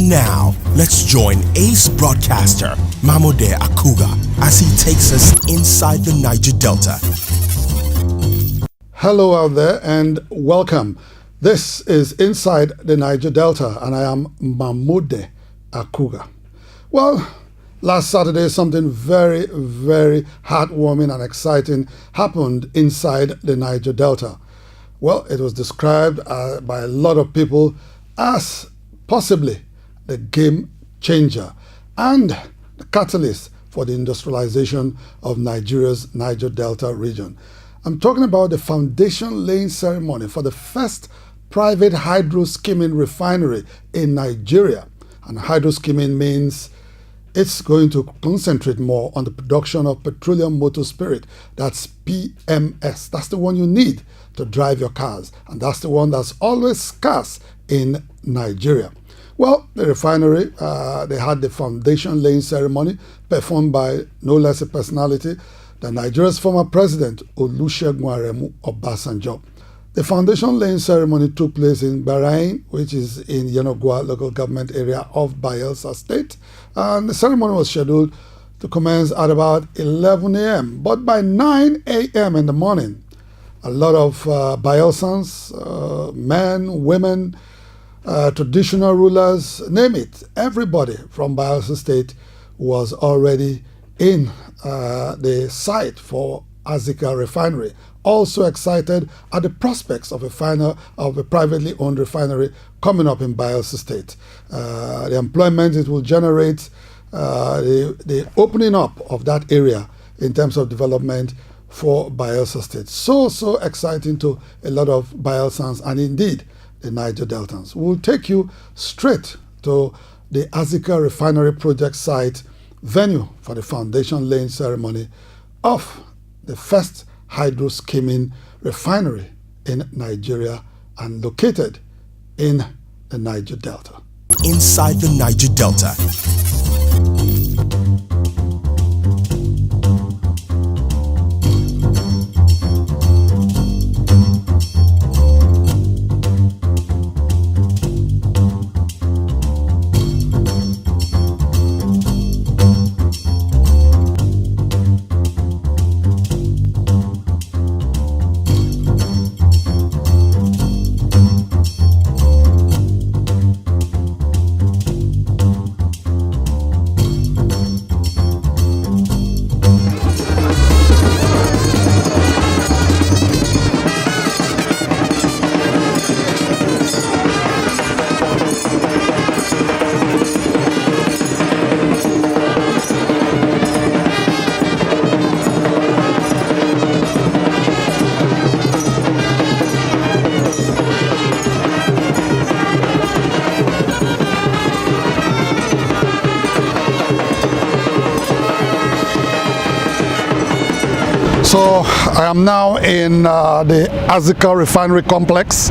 And now, let's join ace broadcaster Mamode Akugha as he takes us inside the Niger Delta. Hello out there and welcome. This is Inside the Niger Delta and I am Mamode Akugha. Well, last Saturday something very, very heartwarming and exciting happened inside the Niger Delta. Well, it was described by a lot of people as possibly the game changer and the catalyst for the industrialization of Nigeria's Niger Delta region. I'm talking about the foundation laying ceremony for the first private hydro-skimming refinery in Nigeria. And hydro-skimming means it's going to concentrate more on the production of petroleum motor spirit. That's PMS. That's the one you need to drive your cars. And that's the one that's always scarce in Nigeria. Well, the refinery, they had the foundation laying ceremony performed by no less a personality than Nigeria's former president, Olusegun Obasanjo. The foundation laying ceremony took place in Bahrain, which is in Yenogua local government area of Bayelsa state. And the ceremony was scheduled to commence at about 11 a.m. But by 9 a.m. in the morning, a lot of Bayelsans, men, women, traditional rulers, name it, everybody from Bayelsa state was already in the site for Azikel Refinery. Also excited at the prospects of a privately owned refinery coming up in Bayelsa state. The employment it will generate, the opening up of that area in terms of development for Bayelsa state. So exciting to a lot of Bayelsans and indeed the Niger Deltans. We'll take you straight to the Azikel Refinery project site venue for the foundation laying ceremony of the first hydro-skimming refinery in Nigeria and located in the Niger Delta. Inside the Niger Delta. So I am now in the Azikel Refinery complex.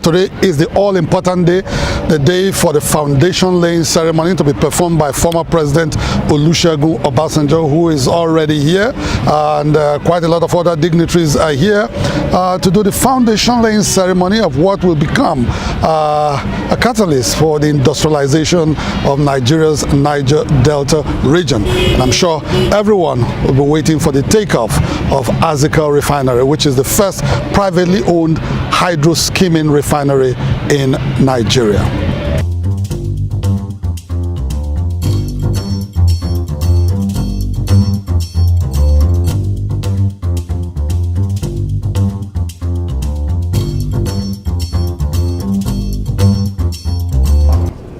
Today is the all-important day, the day for the foundation laying ceremony to be performed by former President Olusegun Obasanjo, who is already here, and quite a lot of other dignitaries are here to do the foundation laying ceremony of what will become a catalyst for the industrialization of Nigeria's Niger Delta region. And I'm sure everyone will be waiting for the takeoff of Azikel Refinery, which is the first privately owned hydro-skimming refinery in Nigeria.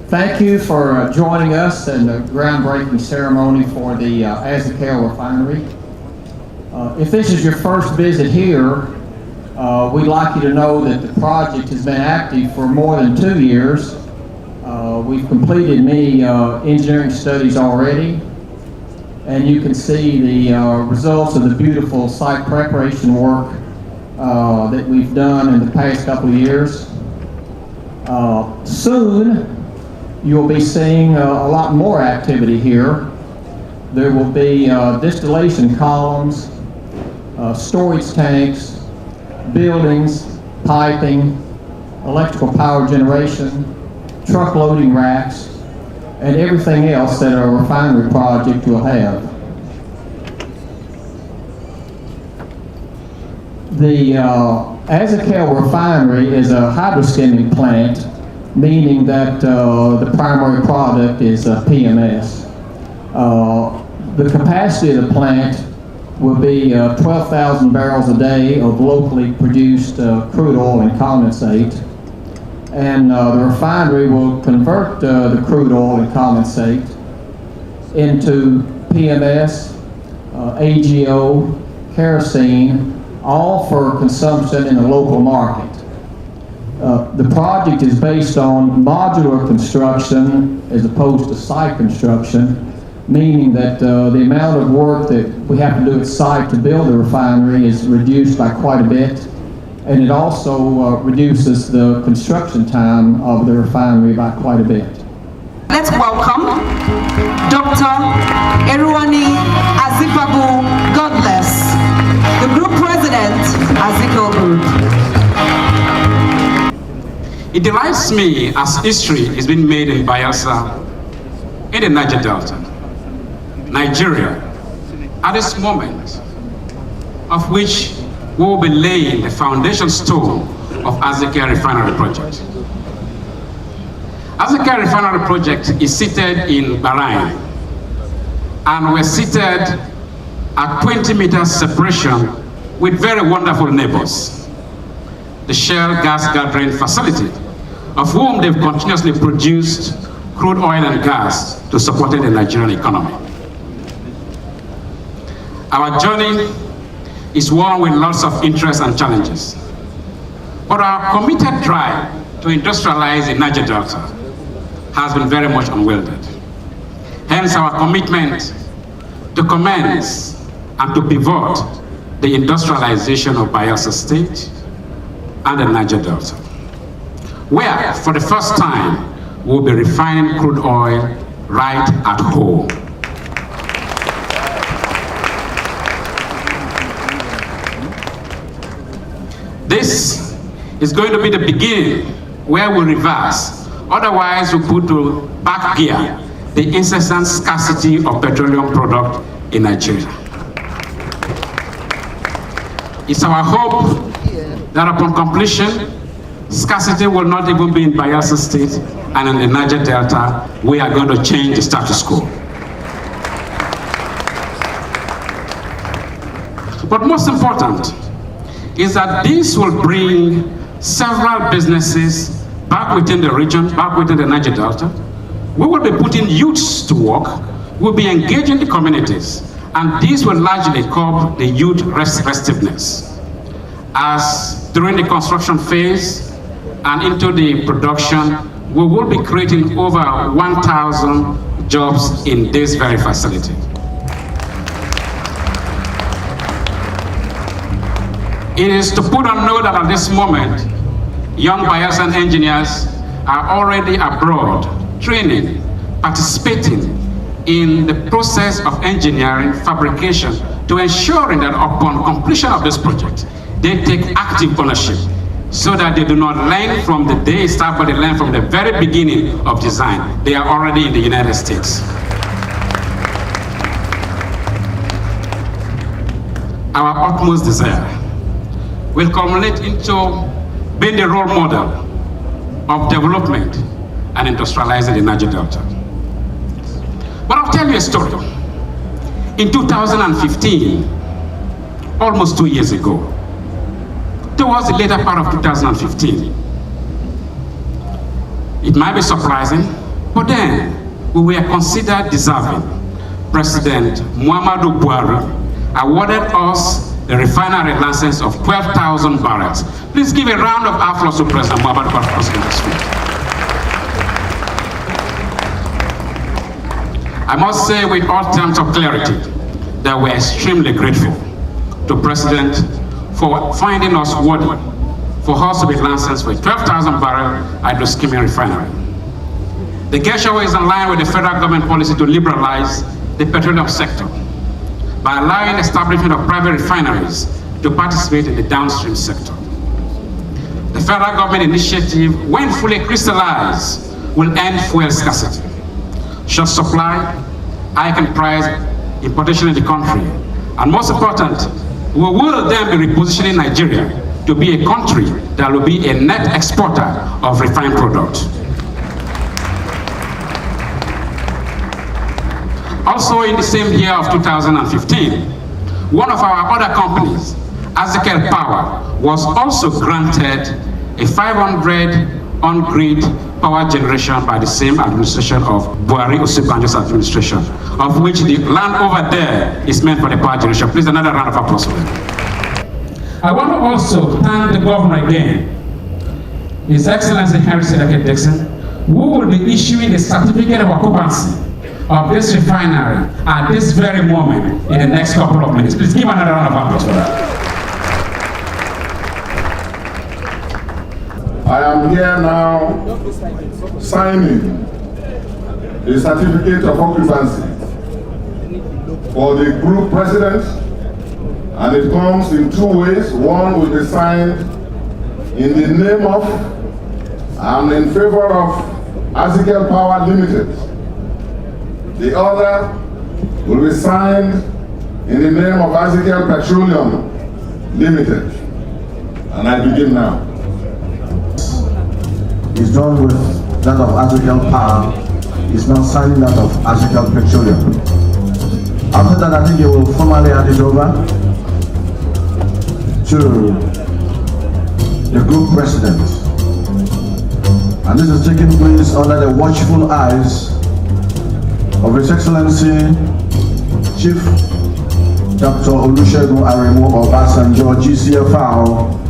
Thank you for joining us in the groundbreaking ceremony for the Azikel Refinery. If this is your first visit here, we'd like you to know that the project has been active for more than 2 years. We've completed many engineering studies already, and you can see the results of the beautiful site preparation work that we've done in the past couple of years. Soon, you'll be seeing a lot more activity here. There will be distillation columns, storage tanks, buildings, piping, electrical power generation, truck loading racks, and everything else that a refinery project will have. The Azikel Refinery is a hydroskimming plant, meaning that the primary product is PMS. The capacity of the plant will be 12,000 barrels a day of locally produced crude oil and condensate. And the refinery will convert the crude oil and condensate into PMS, AGO, kerosene, all for consumption in the local market. The project is based on modular construction as opposed to site construction, meaning that the amount of work that we have to do at site to build the refinery is reduced by quite a bit, and it also reduces the construction time of the refinery by quite a bit. Let's welcome Dr. Eruwani Azipabu Godless, the Group President, Azikel Group. It delights me as history is being made in Bayelsa, in the Niger Delta, Nigeria, at this moment of which we will be laying the foundation stone of Azikel Refinery project. Azikel Refinery project is seated in Bahrain, and we're seated at 20 meters separation with very wonderful neighbors. The Shell gas gathering facility, of whom they've continuously produced crude oil and gas to support the Nigerian economy. Our journey is one with lots of interests and challenges, but our committed drive to industrialize the Niger Delta has been very much unwielded. Hence our commitment to commence and to pivot the industrialization of Bayelsa State and the Niger Delta, where for the first time we'll be refining crude oil right at home. This is going to be the beginning where we reverse, otherwise we put to back gear the incessant scarcity of petroleum product in Nigeria. It's our hope that upon completion, scarcity will not even be in Bayelsa State, and in the Niger Delta, we are going to change the status quo. But most important is that this will bring several businesses back within the region, back within the Niger Delta. We will be putting youths to work, we'll be engaging the communities, and this will largely curb the youth restiveness. As during the construction phase and into the production, we will be creating over 1,000 jobs in this very facility. It is to put on note that at this moment, young Bayelsan engineers are already abroad, training, participating in the process of engineering, fabrication, to ensuring that upon completion of this project, they take active ownership so that they do not learn from the day start, but they learn from the very beginning of design. They are already in the United States. Our utmost desire will culminate into being the role model of development and industrializing the Niger Delta. But I'll tell you a story. In 2015, almost 2 years ago, towards the later part of 2015, it might be surprising, but then we were considered deserving. President Mamode Akugha awarded us the refinery license of 12,000 barrels. Please give a round of applause to President Mamode Akugha. I must say with all terms of clarity that we're extremely grateful to President for finding us worthy for us to be licensed for a 12,000 barrel hydroskimming refinery. The gesture is in line with the federal government policy to liberalize the petroleum sector by allowing the establishment of private refineries to participate in the downstream sector. The federal government initiative, when fully crystallized, will end fuel scarcity. short supply, high price importation in the country. And most important, we will then be repositioning Nigeria to be a country that will be a net exporter of refined products. Also in the same year of 2015, one of our other companies, Azikel Power, was also granted a 500 on-grid power generation by the same administration of Buhari Osinbajo's administration, of which the land over there is meant for the power generation. Please, another round of applause for them. I want to also thank the governor again, His Excellency Henry Sedeke Dixon, who will be issuing the certificate of occupancy of this refinery at this very moment in the next couple of minutes. Please give another round of applause for that. I am here now signing a certificate of occupancy for the group president, and it comes in two ways. One will be signed in the name of and in favor of Azikel Power Limited. The other will be signed in the name of Azikel Petroleum Limited. And I begin now. Is done with that of Azikel Power, is now signing that of Azikel Petroleum. After that, I think he will formally hand it over to the group president. And this is taking place under the watchful eyes of His Excellency Chief Dr. Olusegun Aremu Obasanjo, GCFR.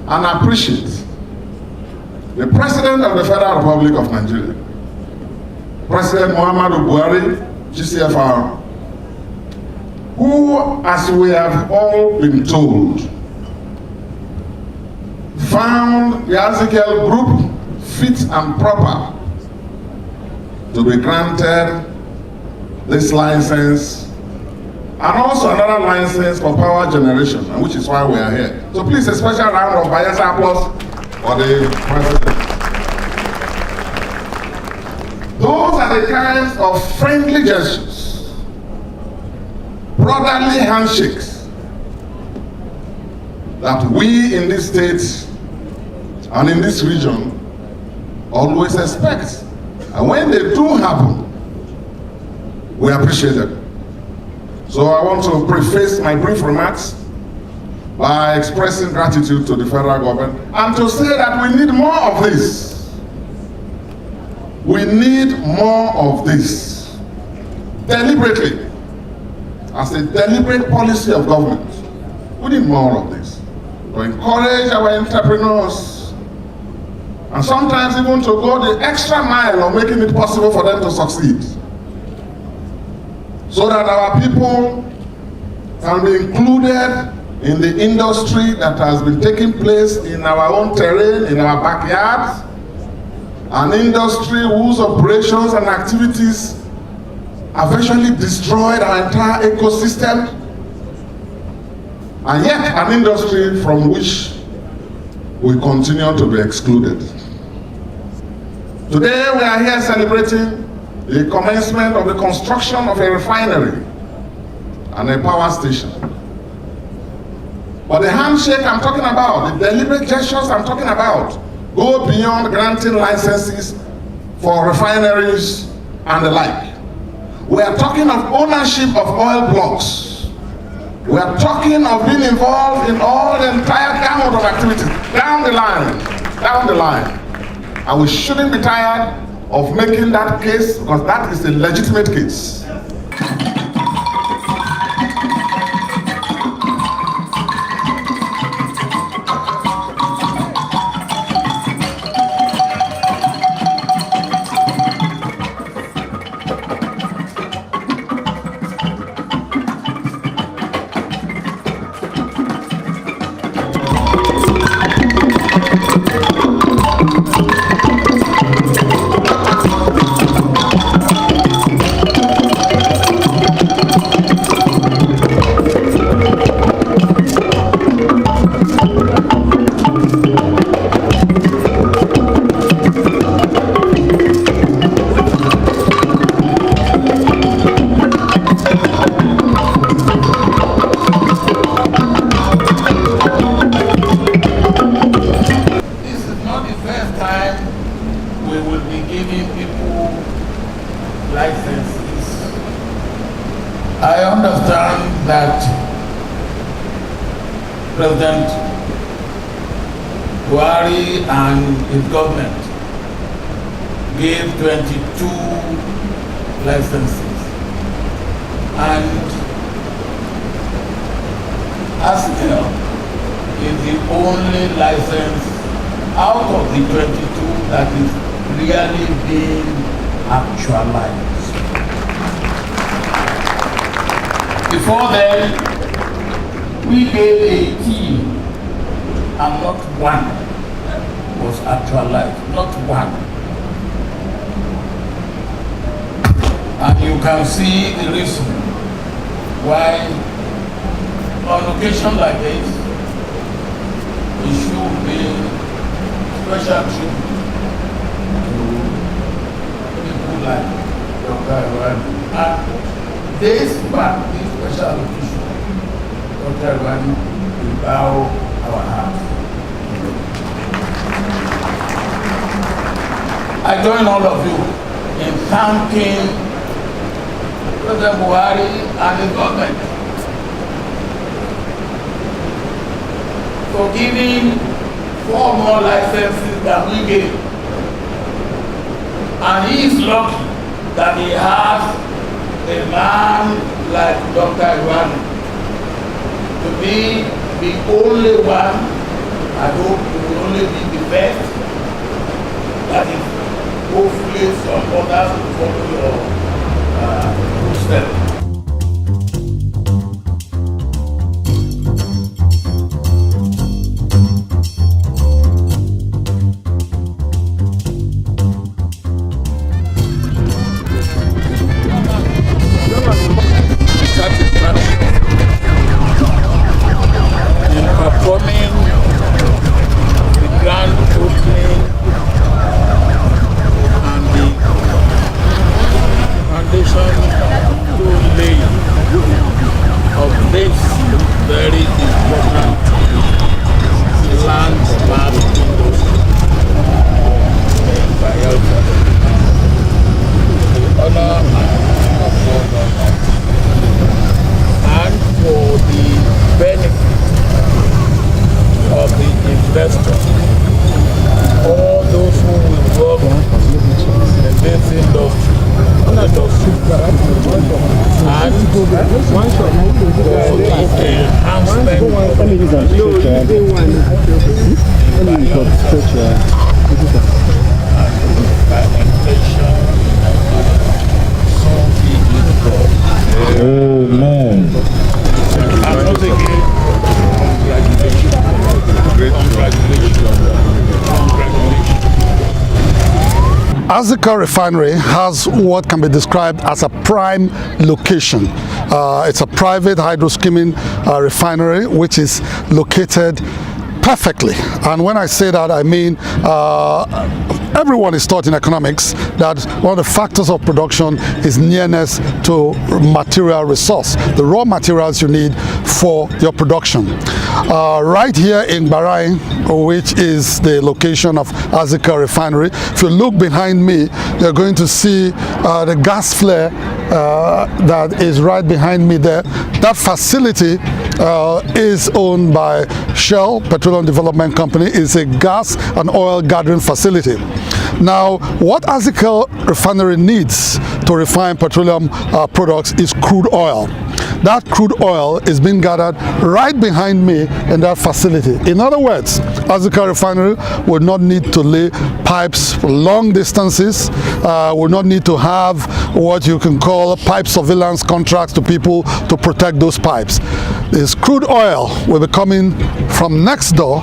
And appreciate the President of the Federal Republic of Nigeria, President Muhammadu Buhari, GCFR, who, as we have all been told, found the Azikel Group fit and proper to be granted this license and also another license for power generation, and which is why we are here. So please, a special round of Bayelsa applause for the president. Those are the kinds of friendly gestures, brotherly handshakes that we in this state and in this region always expect. And when they do happen, we appreciate them. So I want to preface my brief remarks by expressing gratitude to the federal government and to say that we need more of this. We need more of this. Deliberately, as a deliberate policy of government, we need more of this. To encourage our entrepreneurs and sometimes even to go the extra mile of making it possible for them to succeed, so that our people can be included in the industry that has been taking place in our own terrain, in our backyards, an industry whose operations and activities have virtually destroyed our entire ecosystem, and yet an industry from which we continue to be excluded. Today we are here celebrating the commencement of the construction of a refinery and a power station. But the handshake I'm talking about, the deliberate gestures I'm talking about, go beyond granting licenses for refineries and the like. We are talking of ownership of oil blocks. We are talking of being involved in all the entire gamut of activities, down the line. And we shouldn't be tired of making that case, because that is a legitimate case. one that President Buhari and his government gave 22 licenses, and Azikel is the only license out of the 22 that is really being actualized. Before then, we gave 18 and not one was actualized, not one. And you can see the reason why on occasion like this, it should be special tribute to people like Dr. Irwani. And this special occasion, Dr. Irwani will bow our hearts. I join all of you in thanking President Buhari and his government for giving 4 more licenses than we gave. And he is lucky that he has a man like Dr. Irwani to be the only one. I hope he will only be the best. That is hopefully some others will follow your footsteps. Azikel Refinery has what can be described as a prime location. It's a private hydroskimming refinery which is located perfectly. And when I say that, I mean everyone is taught in economics that one of the factors of production is nearness to material resource, the raw materials you need for your production. Right here in Bahrain, which is the location of Azikel Refinery, if you look behind me, you're going to see the gas flare that is right behind me there. That facility is owned by Shell Petroleum Development Company. It's a gas and oil gathering facility. Now, what Azikel Refinery needs to refine petroleum products is crude oil. That crude oil is being gathered right behind me in that facility. In other words, Azikel Refinery would not need to lay pipes for long distances, would not need to have what you can call pipe surveillance contracts to people to protect those pipes. This crude oil will be coming from next door,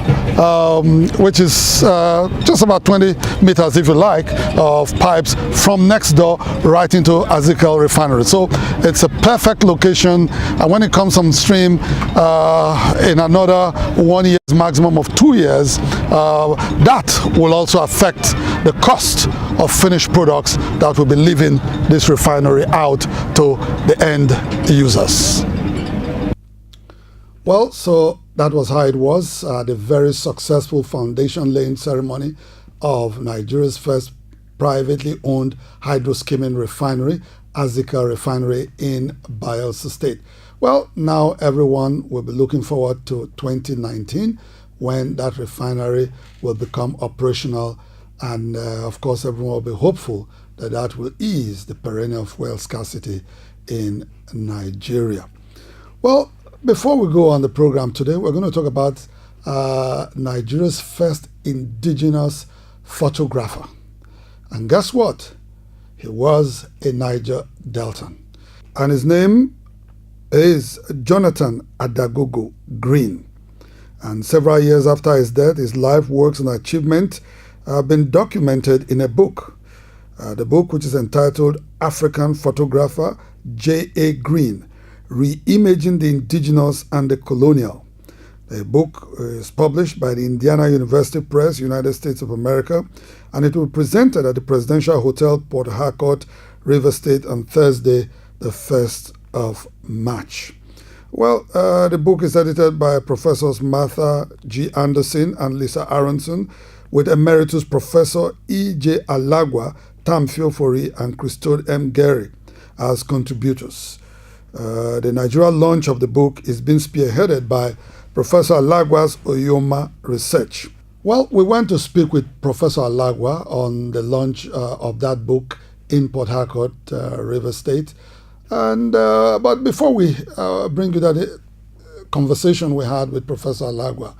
which is just about 20 meters, if you like, of pipes from next door right into Azikel Refinery. So it's a perfect location, and when it comes on stream in another 1 year, maximum of 2 years, that will also affect the cost of finished products that will be leaving this refinery out to the end users. Well, so that was how it was, the very successful foundation laying ceremony of Nigeria's first privately owned hydroskimming refinery, Azikel Refinery in Bayelsa State. Well, now everyone will be looking forward to 2019 when that refinery will become operational, and of course everyone will be hopeful that that will ease the perennial fuel scarcity in Nigeria. Well, before we go on the program today, we're going to talk about Nigeria's first indigenous photographer. And guess what? He was a Niger Deltan. And his name is Jonathan Adagogo Green. And several years after his death, his life, works, and achievements have been documented in a book. The book, which is entitled African Photographer J.A. Green, Reimaging the Indigenous and the Colonial. The book is published by the Indiana University Press, United States of America, and it will be presented at the Presidential Hotel, Port Harcourt, Rivers State on Thursday, the 1st of March. Well, the book is edited by Professors Martha G. Anderson and Lisa Aronson, with Emeritus Professor E.J. Alagwa, Tam Fiofori, and Christode M. Gary as contributors. The Nigeria launch of the book is being spearheaded by Professor Alagwa's Oyoma Research. Well, we went to speak with Professor Alagwa on the launch of that book in Port Harcourt, Rivers State. And but before we bring you that conversation we had with Professor Alagwa,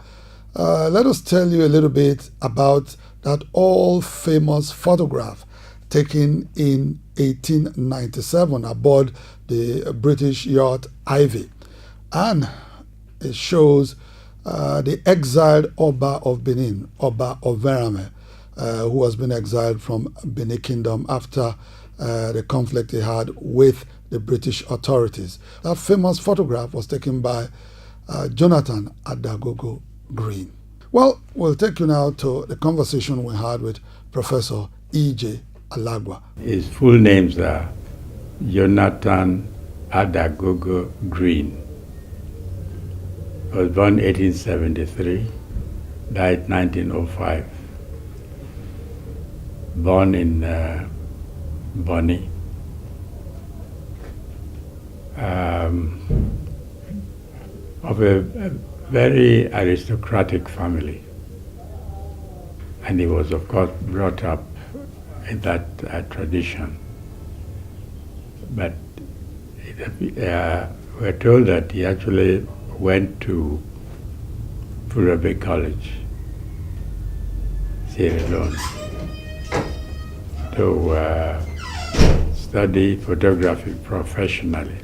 let us tell you a little bit about that all-famous photograph taken in 1897 aboard the British yacht Ivy. And it shows the exiled Oba of Benin, Oba of Verame, who has been exiled from Benin Kingdom after the conflict he had with the British authorities. That famous photograph was taken by Jonathan Adagogo Green. Well, we'll take you now to the conversation we had with Professor E.J. Alagwa. His full names are Jonathan Adagogo Green. He was born 1873, died 1905. Born in Bonny. Of a very aristocratic family. And he was, of course, brought up in that tradition. But we're told that he actually went to Furabe College, Sierra Leone, to study photography professionally.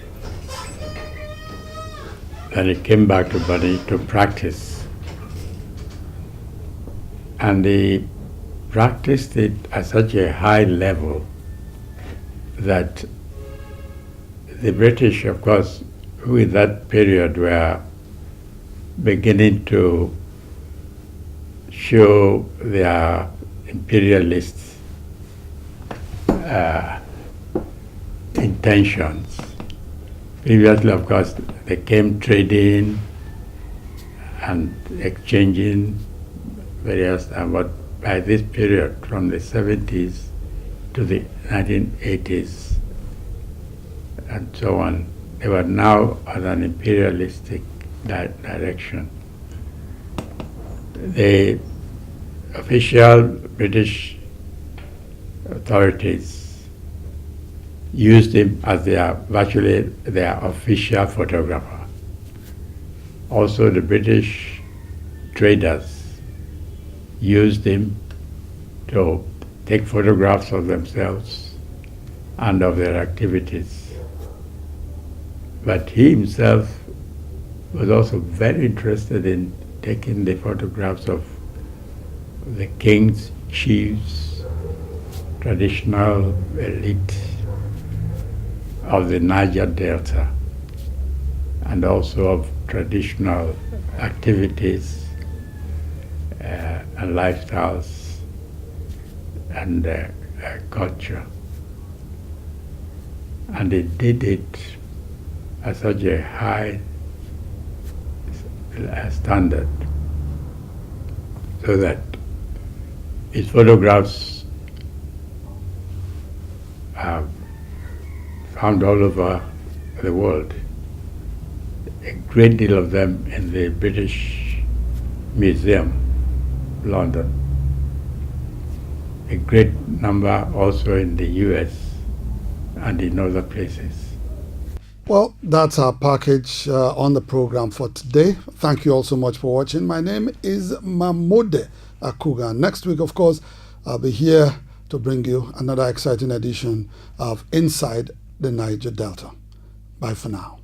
Then he came back to Bani to practice. And he practiced it at such a high level that the British, of course, who in that period were beginning to show their imperialist intentions. Previously, of course, they came trading and exchanging various, but by this period, from the 70s to the 1980s and so on, they were now on an imperialistic direction. The official British authorities used him as virtually their official photographer. Also, the British traders used him to take photographs of themselves and of their activities. But he himself was also very interested in taking the photographs of the kings, chiefs, traditional elite of the Niger Delta, and also of traditional activities and lifestyles and culture. And he did it at such a high standard, so that his photographs are found all over the world. a great deal of them in the British Museum, London. A great number also in the US and in other places. Well, that's our package on the program for today. Thank you all so much for watching. My name is Mamode Akugha. Next week, of course, I'll be here to bring you another exciting edition of Inside the Niger Delta. Bye for now.